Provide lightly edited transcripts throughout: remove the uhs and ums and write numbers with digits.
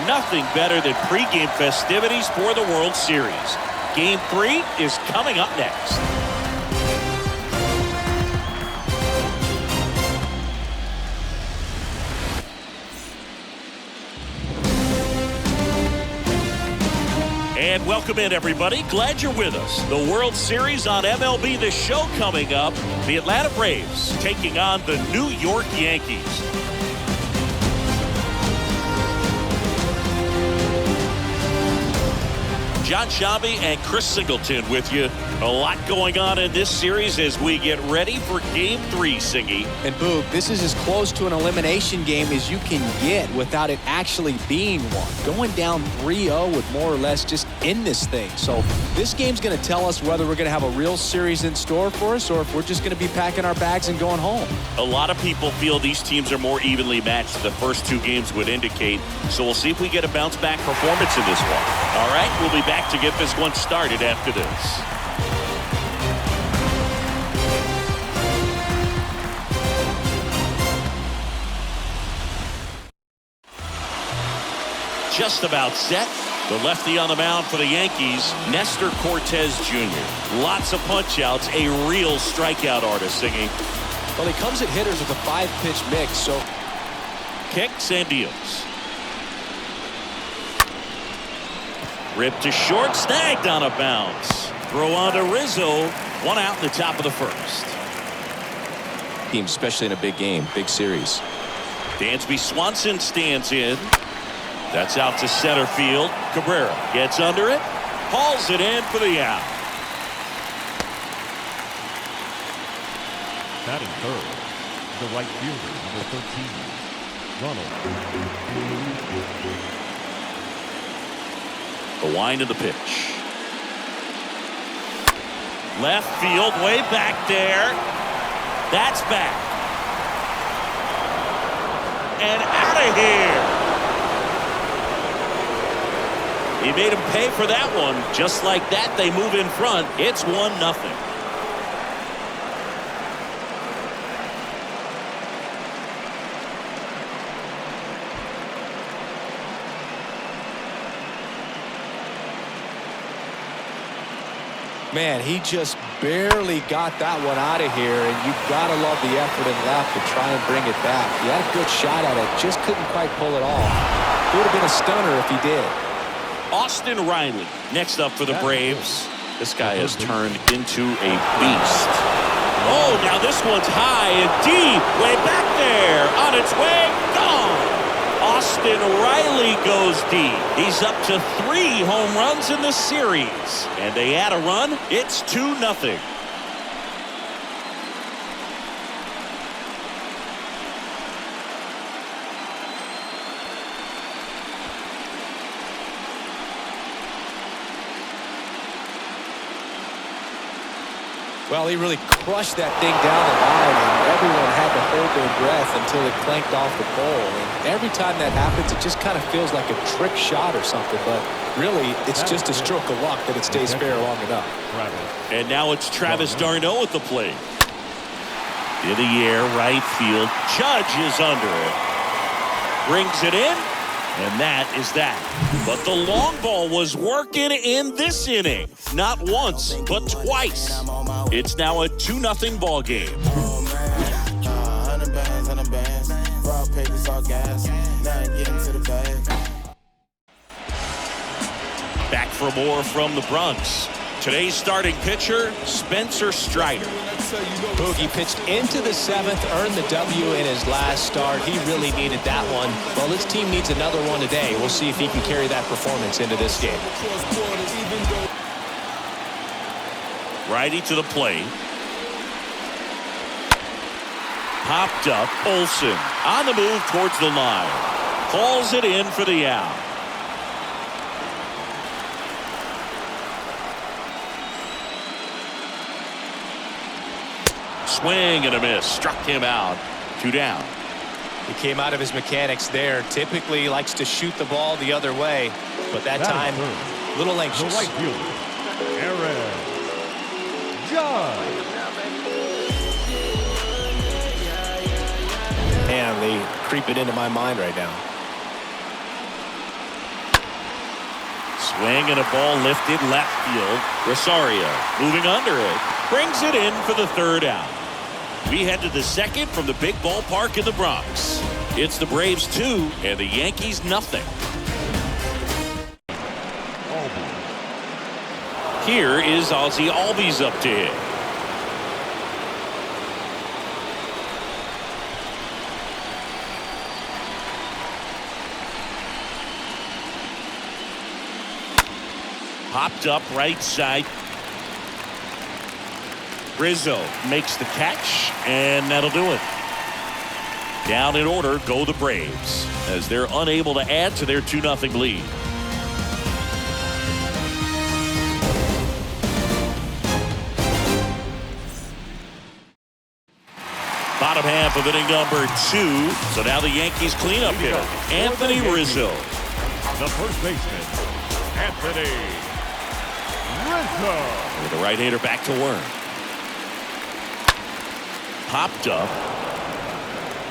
nothing better than pregame festivities for the World Series. Game 3 is coming up next. And welcome in, everybody. Glad you're with us. The World Series on MLB The Show coming up. The Atlanta Braves taking on the New York Yankees. John Shabby and Chris Singleton with you. A lot going on in this series as we get ready for Game 3, Singy. And Boog, this is as close to an elimination game as you can get without it actually being one. Going down 3-0 with more or less just in this thing. So this game's going to tell us whether we're going to have a real series in store for us or if we're just going to be packing our bags and going home. A lot of people feel these teams are more evenly matched. The first 2 games would indicate. So we'll see if we get a bounce-back performance in this one. All right, we'll be back to get this one started after this. Just about set. The lefty on the mound for the Yankees, Nestor Cortez Jr. Lots of punch-outs, a real strikeout artist, Singy. Well, he comes at hitters with a 5-pitch mix, so kicks and deals. Ripped to short, snagged on a bounce. Throw on to Rizzo. 1 out in the top of the first. Team, especially in a big game, big series. Dansby Swanson stands in. That's out to center field. Cabrera gets under it, hauls it in for the out. Batting third, the right fielder, number 13, Ronald. The wind of the pitch. Left field, way back there. That's back. And out of here. He made him pay for that one. Just like that, they move in front. It's 1-0. Man, he just barely got that one out of here, and you've got to love the effort and left to try and bring it back. He had a good shot at it, just couldn't quite pull it off. It would have been a stunner if he did. Austin Riley next up for the Braves. This guy has turned into a beast. Oh, now this one's high and deep, way back there, on its way, gone. Austin Riley goes deep. He's up to 3 home runs in the series. And they add a run. It's 2-0. Well, he really crushed that thing down the line, and everyone had to hold their breath until it clanked off the pole. And every time that happens, it just kind of feels like a trick shot or something. But really, it's just a stroke of luck that it stays fair long enough. And now it's Travis d'Arnaud at the plate. In the air, right field. Judge is under it. Brings it in. And that is that. But the long ball was working in this inning. Not once, but twice. It's now a 2-0 ball game. Back for more from the Bronx. Today's starting pitcher, Spencer Strider. Boogie pitched into the 7th, earned the W in his last start. He really needed that one. Well, his team needs another one today. We'll see if he can carry that performance into this game. Righty to the plate. Popped up, Olsen on the move towards the line. Calls it in for the out. Swing and a miss. Struck him out. 2 down. He came out of his mechanics there. Typically likes to shoot the ball the other way, but that time, a little anxious. The right fielder, Aaron Judge. Man, they creep it into my mind right now. Swing and a ball lifted left field. Rosario moving under it. Brings it in for the third out. We head to the second from the big ballpark in the Bronx. It's the Braves 2 and the Yankees nothing. Here is Ozzie Albies up to hit. Popped up right side. Rizzo makes the catch, and that'll do it. Down in order go the Braves as they're unable to add to their 2-0 lead. Bottom half of inning number 2. So now the Yankees cleanup hitter, Anthony Rizzo. The first baseman, Anthony Rizzo. With the right-hander back to work. Popped up.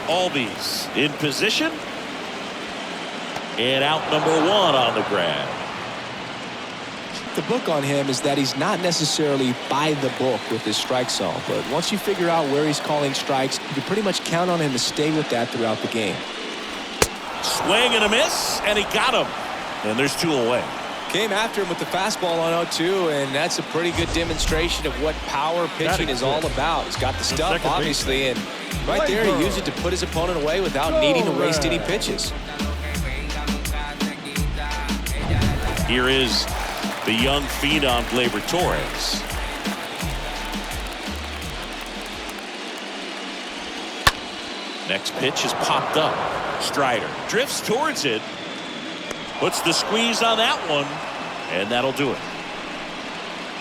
Albies in position. And out number 1 on the grab. The book on him is that he's not necessarily by the book with his strike zone, but once you figure out where he's calling strikes, you can pretty much count on him to stay with that throughout the game. Swing and a miss, and he got him. And there's 2 away. Came after him with the fastball on 0-2, and that's a pretty good demonstration of what power pitching is all about. He's got the stuff, obviously, and right there he used it to put his opponent away without needing to waste any pitches. Here is the young phenom Gleyber Torres. Next pitch is popped up. Strider drifts towards it. Puts the squeeze on that one, and that'll do it.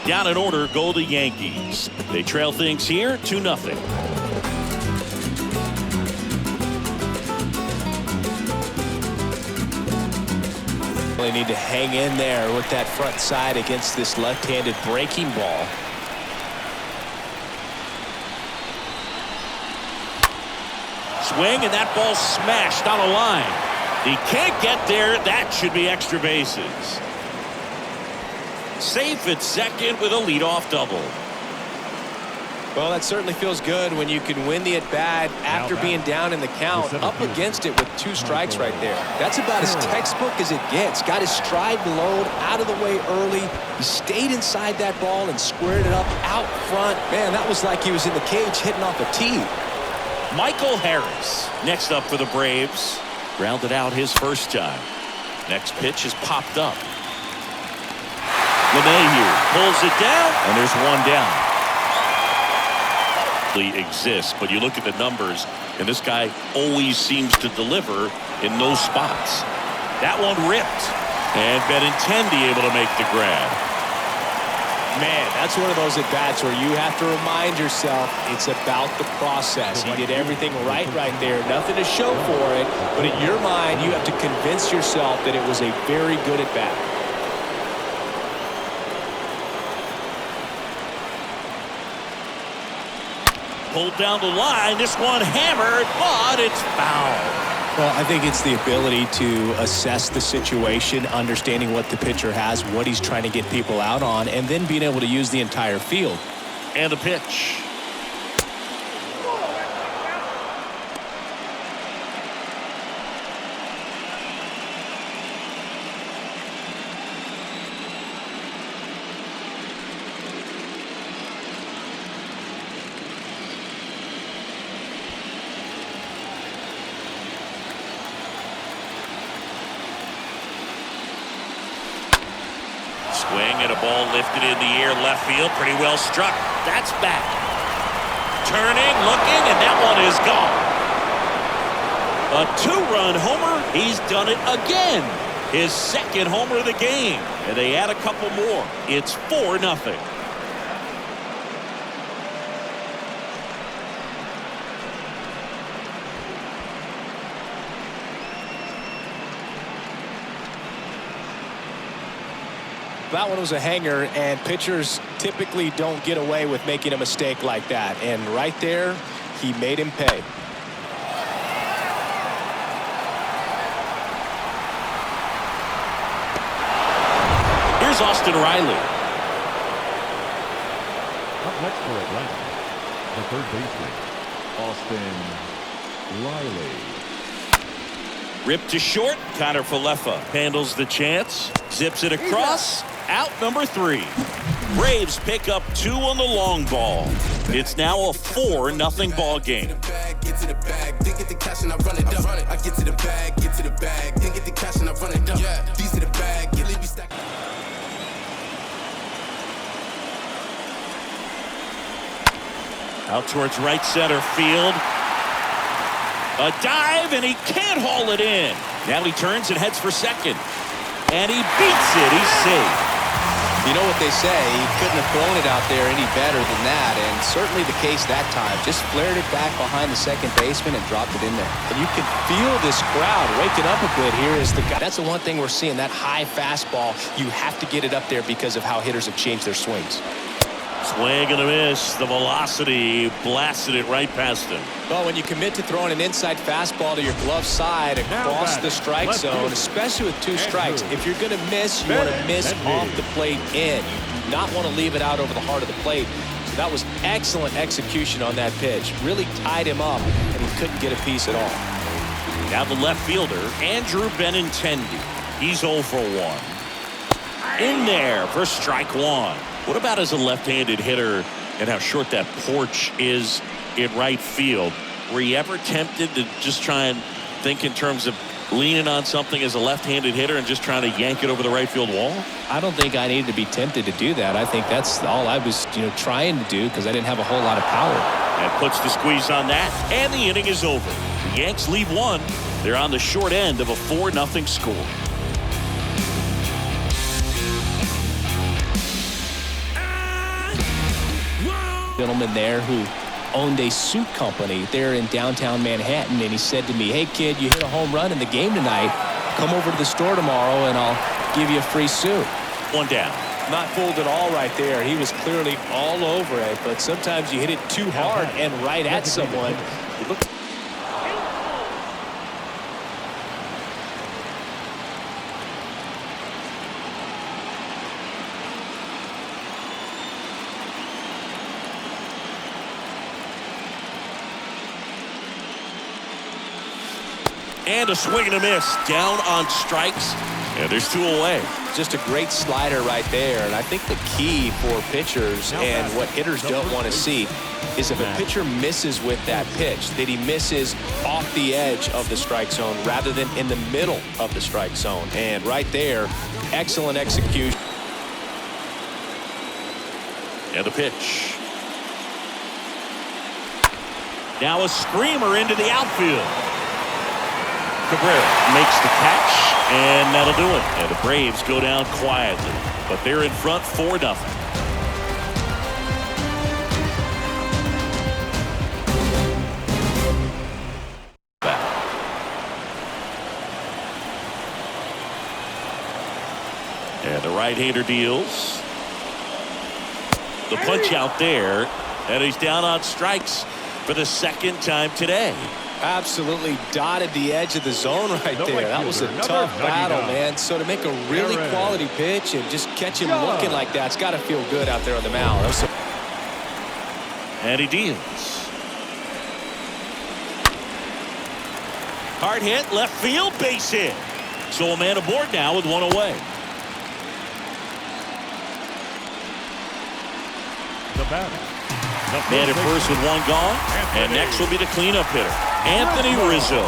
Down in order go the Yankees. They trail things here 2-0. They need to hang in there with that front side against this left-handed breaking ball. Swing, and that ball smashed on a line. He can't get there. That should be extra bases. Safe at second with a leadoff double. Well, that certainly feels good when you can win the at-bat after being down in the count, up against it with 2 strikes right there. That's about as textbook as it gets. Got his stride load out of the way early. He stayed inside that ball and squared it up out front. Man, that was like he was in the cage hitting off a tee. Michael Harris next up for the Braves. Grounded out his first time. Next pitch is popped up. LeMahieu pulls it down, and there's 1 down. Exists, but you look at the numbers, and this guy always seems to deliver in those spots. That one ripped, and Benintendi able to make the grab. Man, that's one of those at-bats where you have to remind yourself it's about the process. He did everything right there. Nothing to show for it, but in your mind, you have to convince yourself that it was a very good at-bat. Pulled down the line. This one hammered, but it's foul. Well, I think it's the ability to assess the situation, understanding what the pitcher has, what he's trying to get people out on, and then being able to use the entire field. And a pitch. Swing and a ball lifted in the air left field. Pretty well struck. That's back. Turning, looking, and that one is gone. A 2-run homer. He's done it again. His second homer of the game. And they add a couple more. It's 4-0. That one was a hanger, and pitchers typically don't get away with making a mistake like that. And right there, he made him pay. Here's Austin Riley. Up next for Atlanta, the third baseman, Austin Riley. Ripped to short. Connor Falefa handles the chance. Zips it across. Out number 3. Braves pick up 2 on the long ball. It's now a 4-0 ball game. Get to the bag, then get the cash and I run it up. I get to the bag, then get the cash and I run it up. Yeah, these to the bag, get leave me stack. Out towards right center field. A dive, and he can't haul it in. Now he turns and heads for second. And he beats it. He's safe. You know what they say, he couldn't have thrown it out there any better than that, and certainly the case that time. Just flared it back behind the second baseman and dropped it in there. And you can feel this crowd waking up a bit here as the guy. That's the one thing we're seeing, that high fastball. You have to get it up there because of how hitters have changed their swings. Swing and a miss. The velocity blasted it right past him. Well, when you commit to throwing an inside fastball to your glove side across the strike zone, especially with 2 strikes, if you're going to miss, you want to miss off the plate in. You do not want to leave it out over the heart of the plate. So that was excellent execution on that pitch. Really tied him up, and he couldn't get a piece at all. Now the left fielder, Andrew Benintendi. He's 0 for 1. In there for strike 1. What about as a left-handed hitter and how short that porch is in right field? Were you ever tempted to just try and think in terms of leaning on something as a left-handed hitter and just trying to yank it over the right field wall? I don't think I needed to be tempted to do that. I think that's all I was, trying to do because I didn't have a whole lot of power. And puts the squeeze on that, and the inning is over. The Yanks lead 1. They're on the short end of a 4-0 score. Gentleman there who owned a suit company there in downtown Manhattan, and he said to me, "Hey kid, you hit a home run in the game tonight. Come over to the store tomorrow and I'll give you a free suit." 1 down. Not fooled at all right there. He was clearly all over it, but sometimes you hit it too hard and right at someone. And a swing and a miss. Down on strikes. And there's 2 away. Just a great slider right there. And I think the key for pitchers and what hitters don't want to see is if a pitcher misses with that pitch, that he misses off the edge of the strike zone rather than in the middle of the strike zone. And right there, excellent execution. And the pitch. Now a screamer into the outfield. Cabrera makes the catch, and that'll do it. And the Braves go down quietly, but they're in front 4-0. And the right-hander deals. The punch out there, and he's down on strikes for the 2nd time today. Absolutely dotted the edge of the zone right there. That was a tough battle, man. So to make a really quality pitch and just catch him looking like that, it's got to feel good out there on the mound. And he deals. Hard hit, left field, base hit. So a man aboard now with 1 away. The batter. Man at first with 1 gone. And next will be the cleanup hitter, Anthony Rizzo.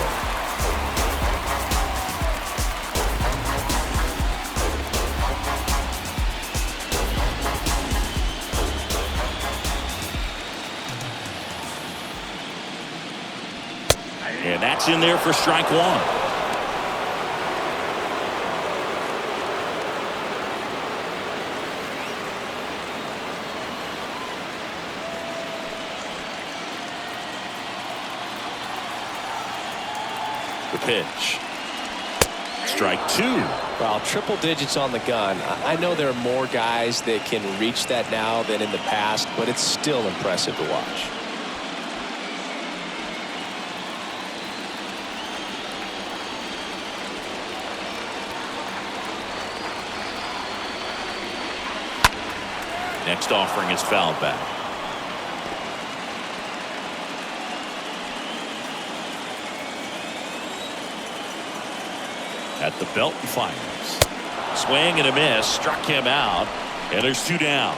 And that's in there for strike 1. The pitch. Strike 2. Well, triple digits on the gun. I know there are more guys that can reach that now than in the past, but it's still impressive to watch. Next offering is fouled back. At the belt and fires. Swing and a miss. Struck him out. And there's 2 down.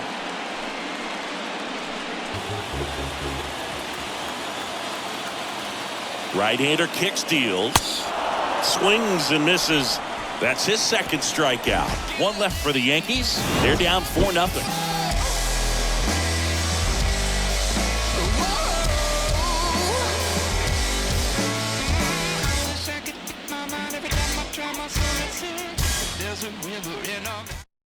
Right-hander kicks, deals. Swings and misses. That's his second strikeout. 1 left for the Yankees. They're down 4-0. There's a river in our